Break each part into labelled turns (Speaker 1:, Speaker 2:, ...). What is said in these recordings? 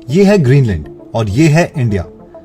Speaker 1: ये है ग्रीनलैंड और ये है इंडिया।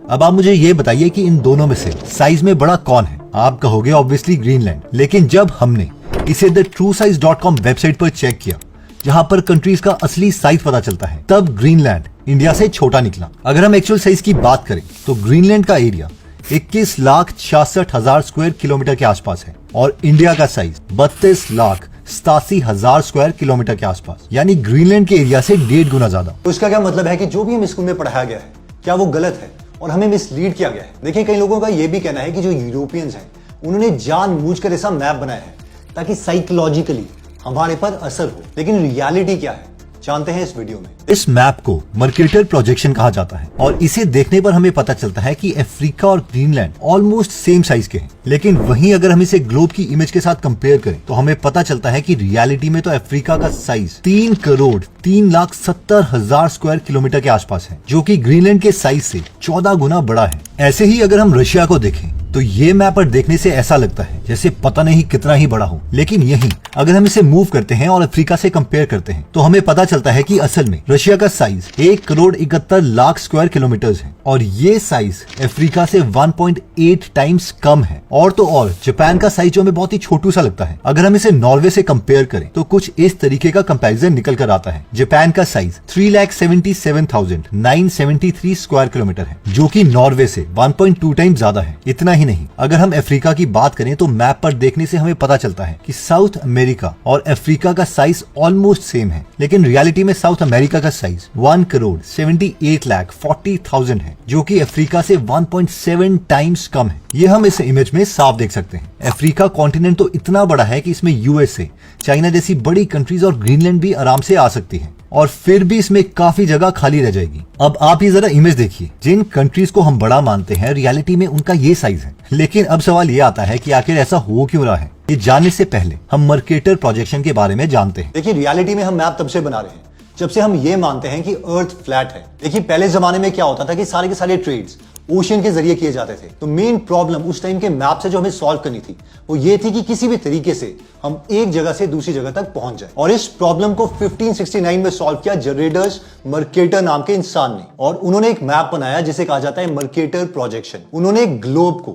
Speaker 1: अब आप मुझे ये बताइए कि इन दोनों में से साइज में बड़ा कौन है? आप कहोगे ऑब्वियसली ग्रीनलैंड, लेकिन जब हमने इसे thetruesize.com वेबसाइट पर चेक किया, जहां पर कंट्रीज का असली साइज पता चलता है, तब ग्रीनलैंड इंडिया से छोटा निकला। अगर हम एक्चुअल साइज की बात करें तो ग्रीनलैंड का एरिया 21,66,000 स्क्वायर किलोमीटर के आसपास है और इंडिया का साइज 32,87,000 स्क्वायर किलोमीटर के आसपास, यानी ग्रीनलैंड के एरिया से 1.5 गुना ज्यादा।
Speaker 2: तो इसका क्या मतलब है कि जो भी हम स्कूल में पढ़ाया गया है, क्या वो गलत है और हमें मिसलीड किया गया है? देखिए, कई लोगों का यह भी कहना है कि जो यूरोपियंस हैं, उन्होंने जानबूझकर ऐसा मैप बनाया है ताकि साइकोलॉजिकली हमारे पर असर हो। लेकिन रियलिटी क्या है, जानते हैं इस वीडियो में।
Speaker 1: इस मैप को मर्केटर प्रोजेक्शन कहा जाता है और इसे देखने पर हमें पता चलता है कि अफ्रीका और ग्रीनलैंड ऑलमोस्ट सेम साइज के हैं। लेकिन वहीं अगर हम इसे ग्लोब की इमेज के साथ कंपेयर करें तो हमें पता चलता है कि रियलिटी में तो अफ्रीका का साइज 3,03,70,000 स्क्वायर किलोमीटर के आसपास है, जो कि ग्रीनलैंड के साइज से 14 गुना बड़ा है। ऐसे ही अगर हम रशिया को देखें तो ये मैप पर देखने से ऐसा लगता है जैसे पता नहीं कितना ही बड़ा हो, लेकिन यहीं अगर हम इसे मूव करते हैं और अफ्रीका से कंपेयर करते हैं तो हमें पता चलता है कि असल में रशिया का साइज 1,71,00,000 स्क्वायर किलोमीटर है और ये साइज अफ्रीका से 1.8 टाइम्स कम है। और तो और जापान का साइज जो हमें बहुत ही छोटू सा लगता है, अगर हम इसे नॉर्वे से कंपेयर करें तो कुछ इस तरीके का कंपैरिजन निकल कर आता है। जापान का साइज 3,77,973 स्क्वायर किलोमीटर है, जो कि नॉर्वे से 1.2 टाइम्स ज्यादा है। इतना ही नहीं, अगर हम अफ्रीका की बात करें तो मैप पर देखने से हमें पता चलता है कि साउथ अमेरिका और अफ्रीका का साइज ऑलमोस्ट सेम है, लेकिन रियलिटी में साउथ अमेरिका का साइज 1,78,40,000 है, जो कि अफ्रीका से 1.7 टाइम्स कम है। ये हम इस इमेज में साफ देख सकते हैं। अफ्रीका कॉन्टिनेंट तो इतना बड़ा है कि इसमें यूएसए, चाइना जैसी बड़ी कंट्रीज और ग्रीनलैंड भी आराम से आ सकती है और फिर भी इसमें काफी जगह खाली रह जाएगी। अब आप ये जरा इमेज देखिए, जिन कंट्रीज को हम बड़ा मानते हैं रियलिटी में उनका ये साइज है। लेकिन अब सवाल ये आता है कि आखिर ऐसा हो क्यों रहा है। ये जानने से पहले हम मर्केटर प्रोजेक्शन के बारे में जानते हैं।
Speaker 2: देखिए, रियलिटी में हम मैप तब से बना रहे हैं जब से हम ये मानते हैं कि अर्थ फ्लैट है। देखिए, पहले जमाने में क्या होता था कि सारे के सारे ट्रेड्स ओशन के जरिए किए जाते थे। तो मेन प्रॉब्लम उस टाइम के मैप से जो हमें सॉल्व करनी थी वो ये थी कि किसी भी तरीके से हम एक जगह से दूसरी जगह तक पहुंच जाए। और इस प्रॉब्लम को 1569 में सॉल्व किया जेरेडस मर्केटर नाम के इंसान ने, और उन्होंने एक मैप बनाया जिसे कहा जाता है मर्केटर प्रोजेक्शन। उन्होंने एक ग्लोब को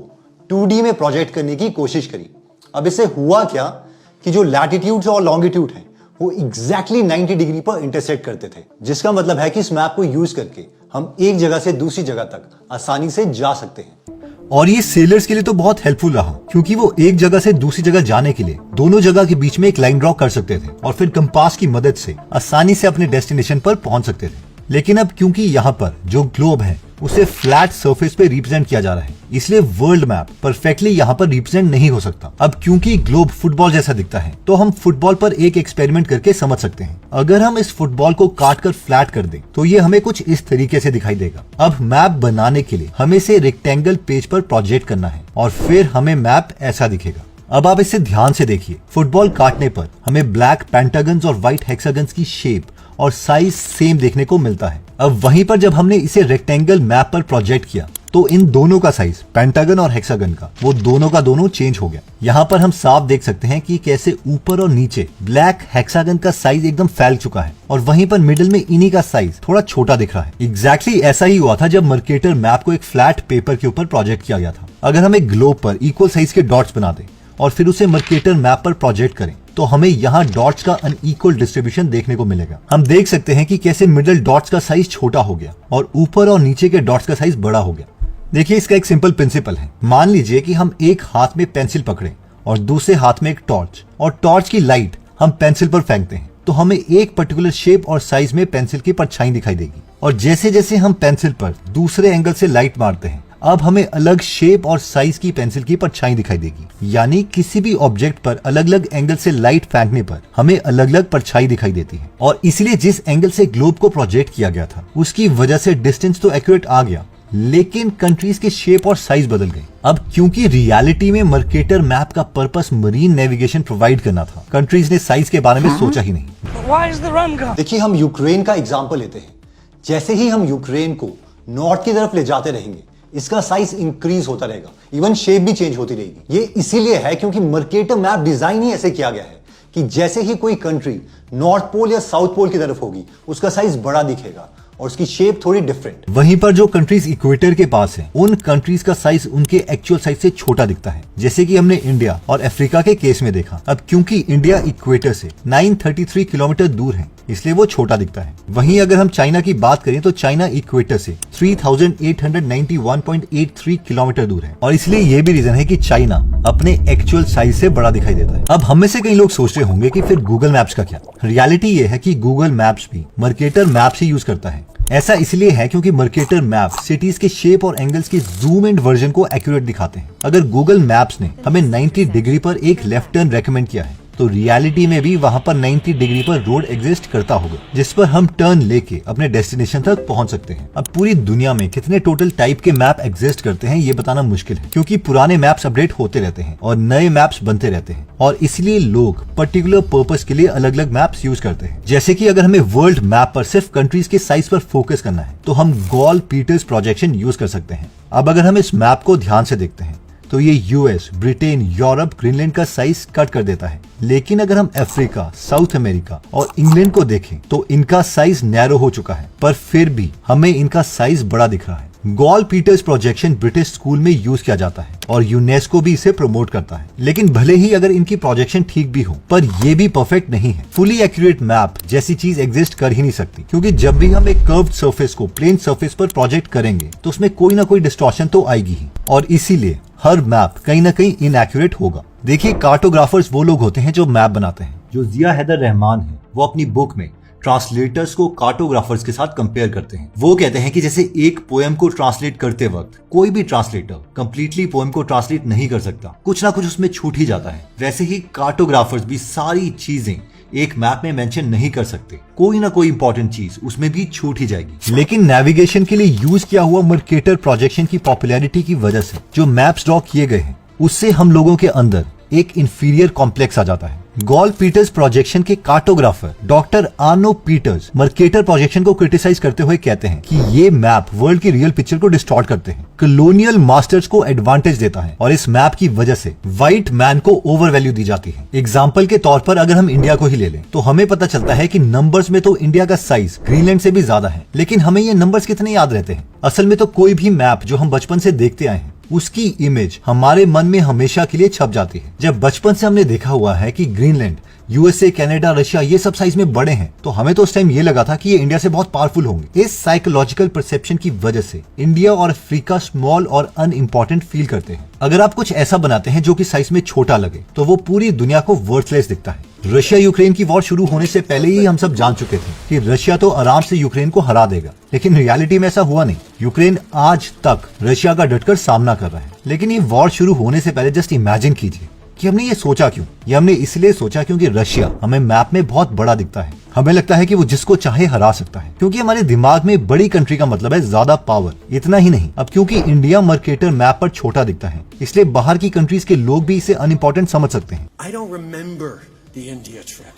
Speaker 2: 2D में प्रोजेक्ट करने की कोशिश करी। अब इससे हुआ क्या कि जो लैटिट्यूड्स और लॉन्गिट्यूड है वो एग्जैक्टली 90 डिग्री पर इंटरसेक्ट करते थे, जिसका मतलब है कि इस मैप को यूज करके हम एक जगह से दूसरी जगह तक आसानी से जा सकते हैं।
Speaker 1: और ये सेलर्स के लिए तो बहुत हेल्पफुल रहा, क्योंकि वो एक जगह से दूसरी जगह जाने के लिए दोनों जगह के बीच में एक लाइन ड्रॉ कर सकते थे और फिर कंपास की मदद से आसानी से अपने डेस्टिनेशन पर पहुंच सकते थे। लेकिन अब क्योंकि यहाँ पर जो ग्लोब है उसे फ्लैट सरफेस पे रिप्रेजेंट किया जा रहा है, इसलिए वर्ल्ड मैप परफेक्टली यहाँ पर रिप्रेजेंट नहीं हो सकता। अब क्योंकि ग्लोब फुटबॉल जैसा दिखता है तो हम फुटबॉल पर एक एक्सपेरिमेंट करके समझ सकते हैं। अगर हम इस फुटबॉल को काट कर फ्लैट कर दें तो ये हमें कुछ इस तरीके से दिखाई देगा। अब मैप बनाने के लिए हमें इसे रेक्टेंगल पेज पर प्रोजेक्ट करना है और फिर हमें मैप ऐसा दिखेगा। अब आप इसे ध्यान से देखिए, फुटबॉल काटने पर हमें ब्लैक पेंटागन्स और व्हाइट हेक्सागन्स की शेप और साइज सेम देखने को मिलता है। अब वहीं पर जब हमने इसे रेक्टेंगल मैप पर प्रोजेक्ट किया तो इन दोनों का साइज, पेंटागन और हेक्सागन का, वो दोनों का दोनों चेंज हो गया। यहाँ पर हम साफ देख सकते हैं कि कैसे ऊपर और नीचे ब्लैक हेक्सागन का साइज एकदम फैल चुका है और वहीं पर मिडिल में इन्हीं का साइज थोड़ा छोटा दिख रहा है। एग्जैक्टली ऐसा ही हुआ था जब मर्केटर मैप को एक फ्लैट पेपर के ऊपर प्रोजेक्ट किया गया था। अगर हम एक ग्लोब पर इक्वल साइज के डॉट्स बना दें और फिर उसे मर्केटर मैप पर प्रोजेक्ट करें तो हमें यहाँ डॉट्स का अनइक्वल डिस्ट्रीब्यूशन देखने को मिलेगा। हम देख सकते हैं कि कैसे मिडिल डॉट्स का साइज छोटा हो गया और ऊपर और नीचे के डॉट्स का साइज बड़ा हो गया। देखिए, इसका एक सिंपल प्रिंसिपल है। मान लीजिए कि हम एक हाथ में पेंसिल पकड़े और दूसरे हाथ में एक टॉर्च, और टॉर्च की लाइट हम पेंसिल पर फेंकते हैं तो हमें एक पर्टिकुलर शेप और साइज में पेंसिल की परछाई दिखाई देगी। और जैसे जैसे हम पेंसिल पर दूसरे एंगल से लाइट मारते हैं, अब हमें अलग शेप और साइज की पेंसिल की परछाई दिखाई देगी। यानी किसी भी ऑब्जेक्ट पर अलग अलग एंगल से लाइट फेंकने पर हमें अलग अलग परछाई दिखाई देती है। और इसलिए जिस एंगल से ग्लोब को प्रोजेक्ट किया गया था उसकी वजह से डिस्टेंस तो एक्यूरेट आ गया, लेकिन कंट्रीज के शेप और साइज बदल गए। अब क्योंकि रियलिटी में मर्केटर मैप का पर्पस मरीन नेविगेशन प्रोवाइड करना था, कंट्रीज ने साइज के बारे में सोचा ही नहीं।
Speaker 2: देखिए, हम यूक्रेन का एग्जाम्पल लेते हैं। जैसे ही हम यूक्रेन को नॉर्थ की तरफ ले जाते रहेंगे, इसका साइज इंक्रीज होता रहेगा, इवन शेप भी चेंज होती रहेगी। ये इसीलिए है क्योंकि मर्केटर मैप डिजाइन ही ऐसे किया गया है कि जैसे ही कोई कंट्री नॉर्थ पोल या साउथ पोल की तरफ होगी उसका साइज बड़ा दिखेगा और उसकी शेप थोड़ी डिफरेंट।
Speaker 1: वहीं पर जो कंट्रीज इक्वेटर के पास है, उन कंट्रीज का साइज उनके एक्चुअल साइज से छोटा दिखता है, जैसे कि हमने इंडिया और अफ्रीका के केस में देखा। अब क्योंकि इंडिया इक्वेटर से 933 किलोमीटर दूर है, इसलिए वो छोटा दिखता है। वहीं अगर हम चाइना की बात करें तो चाइना इक्वेटर से 3891.83 किलोमीटर दूर है, और इसलिए ये भी रीजन है कि चाइना अपने एक्चुअल साइज से बड़ा दिखाई देता है। अब हम में से कई लोग सोच रहे होंगे कि फिर गूगल मैप्स का क्या? रियलिटी ये है कि गूगल मैप्स भी मर्केटर मैप्स ही यूज करता है। ऐसा इसलिए है क्योंकि मर्केटर मैप सिटीज के शेप और एंगल्स के जूम इन वर्जन को एक्यूरेट दिखाते हैं। अगर गूगल मैप्स ने हमें 90 डिग्री पर एक लेफ्ट टर्न रेकमेंड किया है, तो रियलिटी में भी वहां पर 90 डिग्री पर रोड एग्जिस्ट करता होगा, जिस पर हम टर्न लेके अपने डेस्टिनेशन तक पहुंच सकते हैं। अब पूरी दुनिया में कितने टोटल टाइप के मैप एग्जिस्ट करते हैं ये बताना मुश्किल है, क्योंकि पुराने मैप्स अपडेट होते रहते हैं और नए मैप्स बनते रहते हैं, और इसलिए लोग पर्टिकुलर पर्पस के लिए अलग अलग मैप्स यूज करते हैं। जैसे कि अगर हमें वर्ल्ड मैप पर सिर्फ कंट्रीज के साइज पर फोकस करना है, तो हम गॉल पीटर्स प्रोजेक्शन यूज कर सकते हैं। अब अगर हम इस मैप को ध्यान से देखते हैं तो ये यूएस, ब्रिटेन, यूरोप, ग्रीनलैंड का साइज कट कर देता है। लेकिन अगर हम अफ्रीका, साउथ अमेरिका और इंग्लैंड को देखें तो इनका साइज नैरो हो चुका है, पर फिर भी हमें इनका साइज बड़ा दिख रहा है। Gall Peters projection British school में यूज किया जाता है और यूनेस्को भी इसे प्रमोट करता है। लेकिन भले ही अगर इनकी प्रोजेक्शन ठीक भी हो, पर ये भी परफेक्ट नहीं है। फुली एक्यूरेट मैप जैसी चीज एग्जिस्ट कर ही नहीं सकती, क्योंकि जब भी हम एक कर्व्ड सरफेस को प्लेन सरफेस पर प्रोजेक्ट करेंगे तो उसमें कोई ना कोई डिस्टॉर्शन तो आएगी ही, और इसीलिए हर मैप कहीं ना कहीं इनएक्यूरेट होगा। देखिए, कार्टोग्राफर्स वो लोग होते हैं जो मैप बनाते हैं। जो जिया हैदर रहमान है, वो अपनी बुक में ट्रांसलेटर्स को कार्टोग्राफर्स के साथ कंपेयर करते हैं। वो कहते हैं कि जैसे एक पोएम को ट्रांसलेट करते वक्त कोई भी ट्रांसलेटर कंप्लीटली पोएम को ट्रांसलेट नहीं कर सकता, कुछ ना कुछ उसमें छूट ही जाता है, वैसे ही कार्टोग्राफर्स भी सारी चीजें एक मैप में मेंशन नहीं कर सकते। कोई ना कोई इंपॉर्टेंट चीज उसमें भी छूट ही जाएगी। लेकिन नेविगेशन के लिए यूज किया हुआ मर्केटर प्रोजेक्शन की पॉपुलैरिटी की वजह से जो मैप्स ड्रॉ किए गए हैं, उससे हम लोगों के अंदर एक इंफीरियर कॉम्प्लेक्स आ जाता है। गॉल पीटर्स प्रोजेक्शन के cartographer doctor Arno Peters Mercator projection को क्रिटिसाइज करते हुए कहते हैं कि ये मैप वर्ल्ड की रियल पिक्चर को डिस्टॉर्ट करते हैं, कॉलोनियल मास्टर्स को एडवांटेज देता है, और इस मैप की वजह से व्हाइट मैन को ओवर वैल्यू दी जाती है। एग्जाम्पल के तौर पर अगर हम इंडिया को ही ले लें तो हमें पता चलता है कि नंबर्स में तो इंडिया का साइज ग्रीनलैंड से भी ज्यादा है, लेकिन हमें ये नंबर्स कितने याद रहते हैं? असल में तो कोई भी मैप जो हम बचपन से देखते आए हैं, उसकी इमेज हमारे मन में हमेशा के लिए छप जाती है। जब बचपन से हमने देखा हुआ है कि ग्रीनलैंड, यूएसए, कनाडा, रशिया ये सब साइज में बड़े हैं, तो हमें तो उस टाइम ये लगा था कि ये इंडिया से बहुत पावरफुल होंगे। इस साइकोलॉजिकल परसेप्शन की वजह से इंडिया और अफ्रीका स्मॉल और अनइम्पोर्टेंट फील करते हैं। अगर आप कुछ ऐसा बनाते हैं जो कि साइज में छोटा लगे, तो वो पूरी दुनिया को वर्थलेस दिखता है। रशिया यूक्रेन की वॉर शुरू होने से पहले ही हम सब जान चुके थे कि रशिया तो आराम से यूक्रेन को हरा देगा, लेकिन रियलिटी में ऐसा हुआ नहीं। यूक्रेन आज तक रशिया का डटकर सामना कर रहा है। लेकिन ये वॉर शुरू होने से पहले जस्ट इमेजिन कीजिए कि हमने ये सोचा क्यों? ये हमने इसलिए सोचा क्योंकि रशिया हमें मैप में बहुत बड़ा दिखता है। हमें लगता है कि वो जिसको चाहे हरा सकता है, क्योंकि हमारे दिमाग में बड़ी कंट्री का मतलब है ज्यादा पावर। इतना ही नहीं, अब क्योंकि इंडिया मर्केटर मैप पर छोटा दिखता है, इसलिए बाहर की कंट्रीज के लोग भी इसे अनइम्पोर्टेंट समझ सकते हैं।
Speaker 3: I don't remember the India trip.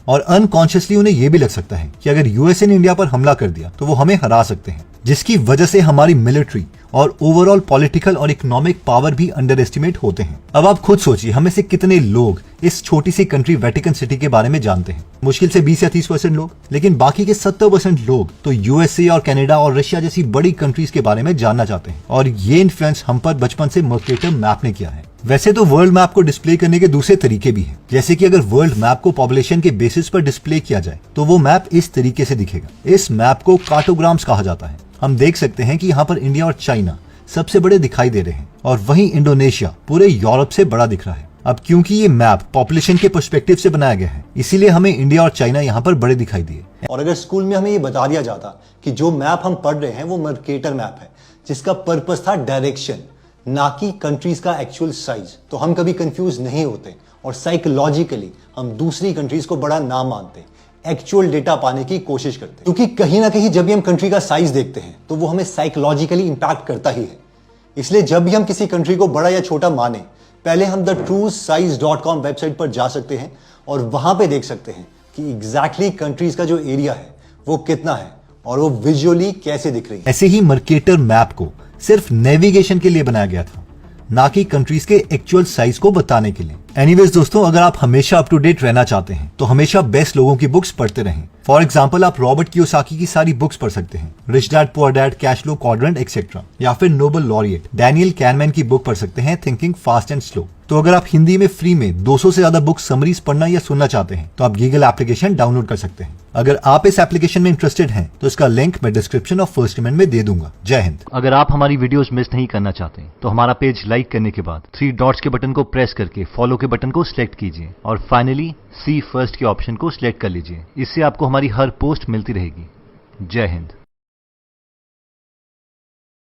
Speaker 1: और अनकॉन्शियसली उन्हें यह भी लग सकता है कि अगर यूएसए ने इंडिया पर हमला कर दिया तो वो हमें हरा सकते हैं, जिसकी वजह से हमारी मिलिट्री और ओवरऑल पॉलिटिकल और इकोनॉमिक पावर भी अंडर एस्टिमेट होते हैं। अब आप खुद सोचिए, हमें से कितने लोग इस छोटी सी कंट्री वेटिकन सिटी के बारे में जानते हैं? मुश्किल से 20 या 30% लोग, लेकिन बाकी के 70% लोग तो यूएसए और कनाडा और रशिया जैसी बड़ी कंट्रीज के बारे में जानना चाहते हैं। और ये इन्फ्लुएंस हम पर बचपन से मर्केटर मैप ने किया है। वैसे तो वर्ल्ड मैप को डिस्प्ले करने के दूसरे तरीके भी हैं, जैसे कि अगर वर्ल्ड मैप को पॉपुलेशन के बेसिस पर डिस्प्ले किया जाए तो वो मैप इस तरीके से दिखेगा। इस मैप को कार्टोग्राम्स कहा जाता है। हम देख सकते हैं कि यहाँ पर इंडिया और चाइना सबसे बड़े दिखाई दे रहे हैं, और वहीं इंडोनेशिया पूरे यूरोप से बड़ा दिख रहा है। अब क्योंकि ये मैप पॉपुलेशन के पर्सपेक्टिव से बनाया गया है, इसीलिए हमें इंडिया और चाइना यहाँ पर बड़े दिखाई दिए।
Speaker 2: और अगर स्कूल में हमें ये बता दिया जाता कि जो मैप हम पढ़ रहे हैं वो मर्केटर मैप है, जिसका पर्पस था डायरेक्शन, ना कि कंट्रीज का एक्चुअल साइज, तो हम कभी कंफ्यूज नहीं होते और साइकोलॉजिकली हम दूसरी कंट्रीज को बड़ा ना मानते, एक्चुअल डेटा पाने की कोशिश करते। क्योंकि कहीं ना कहीं जब भी हम कंट्री का साइज देखते हैं तो वो हमें साइकोलॉजिकली इंपैक्ट करता ही है। इसलिए जब भी हम किसी कंट्री को बड़ा या छोटा माने, पहले हम thetruesize.com वेबसाइट पर जा सकते हैं और वहां पे देख सकते हैं कि एग्जैक्टली कंट्रीज का जो एरिया है वो कितना है और वो विजुअली कैसे दिख रही है।
Speaker 1: ऐसे ही मर्केटर मैप को सिर्फ नेविगेशन के लिए बनाया गया था। ना कि कंट्रीज के एक्चुअल साइज को बताने के लिए। एनीवेज दोस्तों, अगर आप हमेशा अप टू डेट रहना चाहते हैं तो हमेशा बेस्ट लोगों की बुक्स पढ़ते रहें। फॉर एग्जाम्पल, आप रॉबर्ट कियोसाकी की सारी बुक्स पढ़ सकते हैं, rich dad poor dad, cash flow quadrant etcetera, या फिर नोबल लॉरिएट डैनियल कैनमैन की बुक पढ़ सकते हैं, थिंकिंग फास्ट एंड स्लो। तो अगर आप हिंदी में फ्री में 200 से ज्यादा बुक समरीज पढ़ना या सुनना चाहते हैं तो आप गीगल एप्लीकेशन डाउनलोड कर सकते हैं। अगर आप इस एप्लीकेशन में इंटरेस्टेड हैं तो इसका लिंक मैं डिस्क्रिप्शन और फर्स्ट कमेंट में दे दूंगा। जय हिंद।
Speaker 4: अगर आप हमारी वीडियोस मिस नहीं करना चाहते तो हमारा पेज लाइक करने के बाद 3 डॉट्स के बटन को प्रेस करके फॉलो के बटन को सिलेक्ट कीजिए और फाइनली सी फर्स्ट के ऑप्शन को सिलेक्ट कर लीजिए। इससे आपको हमारी हर पोस्ट मिलती रहेगी। जय हिंद।